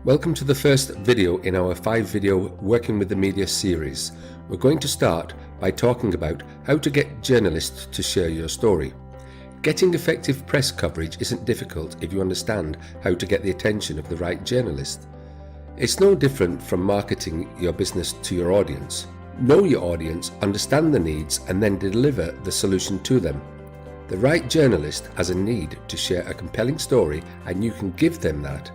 Welcome to the first video in our 5-video Working with the Media series. We're going to start by talking about how to get journalists to share your story. Getting effective press coverage isn't difficult if you understand how to get the attention of the right journalist. It's no different from marketing your business to your audience. Know your audience, understand the needs, and then deliver the solution to them. The right journalist has a need to share a compelling story, and you can give them that.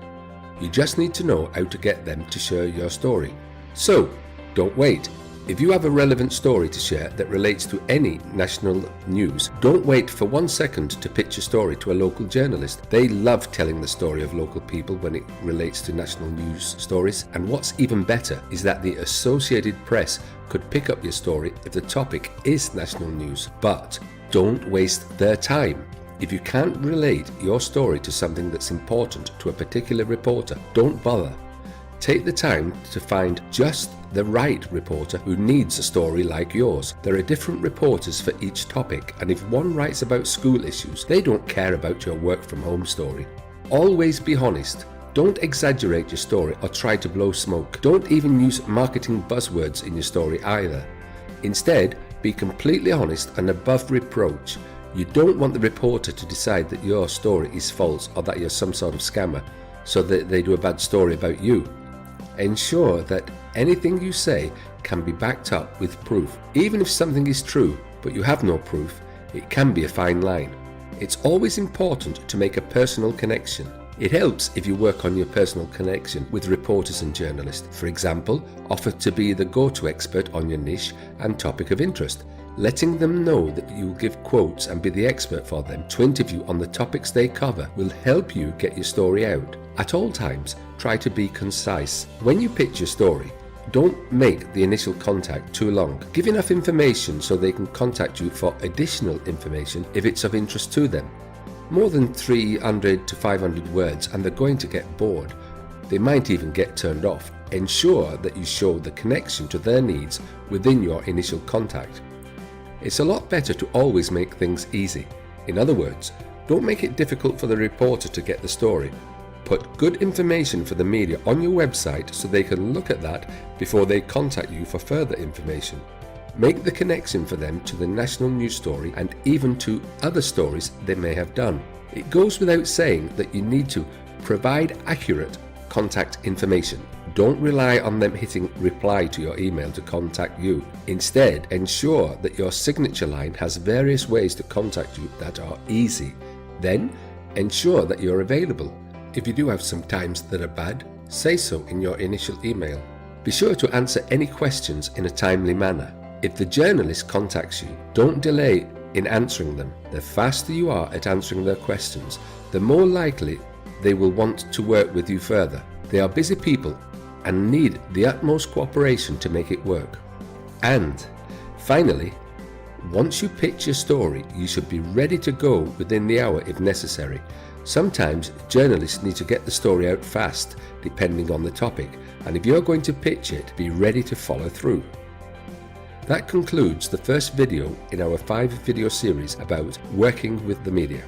You just need to know how to get them to share your story. So, don't wait. If you have a relevant story to share that relates to any national news, don't wait for 1 second to pitch your story to a local journalist. They love telling the story of local people when it relates to national news stories. And what's even better is that the Associated Press could pick up your story if the topic is national news. But don't waste their time. If you can't relate your story to something that's important to a particular reporter, don't bother. Take the time to find just the right reporter who needs a story like yours. There are different reporters for each topic, and if one writes about school issues, they don't care about your work from home story. Always be honest. Don't exaggerate your story or try to blow smoke. Don't even use marketing buzzwords in your story either. Instead, be completely honest and above reproach. You don't want the reporter to decide that your story is false or that you're some sort of scammer, so that they do a bad story about you. Ensure that anything you say can be backed up with proof. Even if something is true, but you have no proof, it can be a fine line. It's always important to make a personal connection. It helps if you work on your personal connection with reporters and journalists. For example, offer to be the go-to expert on your niche and topic of interest. Letting them know that you'll give quotes and be the expert for them to interview on the topics they cover will help you get your story out. At all times, try to be concise. When you pitch your story, don't make the initial contact too long. Give enough information so they can contact you for additional information if it's of interest to them. More than 300 to 500 words and they're going to get bored. They might even get turned off. Ensure that you show the connection to their needs within your initial contact. It's a lot better to always make things easy. In other words, don't make it difficult for the reporter to get the story. Put good information for the media on your website so they can look at that before they contact you for further information. Make the connection for them to the national news story and even to other stories they may have done. It goes without saying that you need to provide accurate contact information. Don't rely on them hitting reply to your email to contact you. Instead, ensure that your signature line has various ways to contact you that are easy. Then, ensure that you're available. If you do have some times that are bad, say so in your initial email. Be sure to answer any questions in a timely manner. If the journalist contacts you, don't delay in answering them. The faster you are at answering their questions, the more likely they will want to work with you further. They are busy people and need the utmost cooperation to make it work. And finally, once you pitch your story, you should be ready to go within the hour if necessary. Sometimes journalists need to get the story out fast, depending on the topic, and if you're going to pitch it, be ready to follow through. That concludes the first video in our 5-video series about working with the media.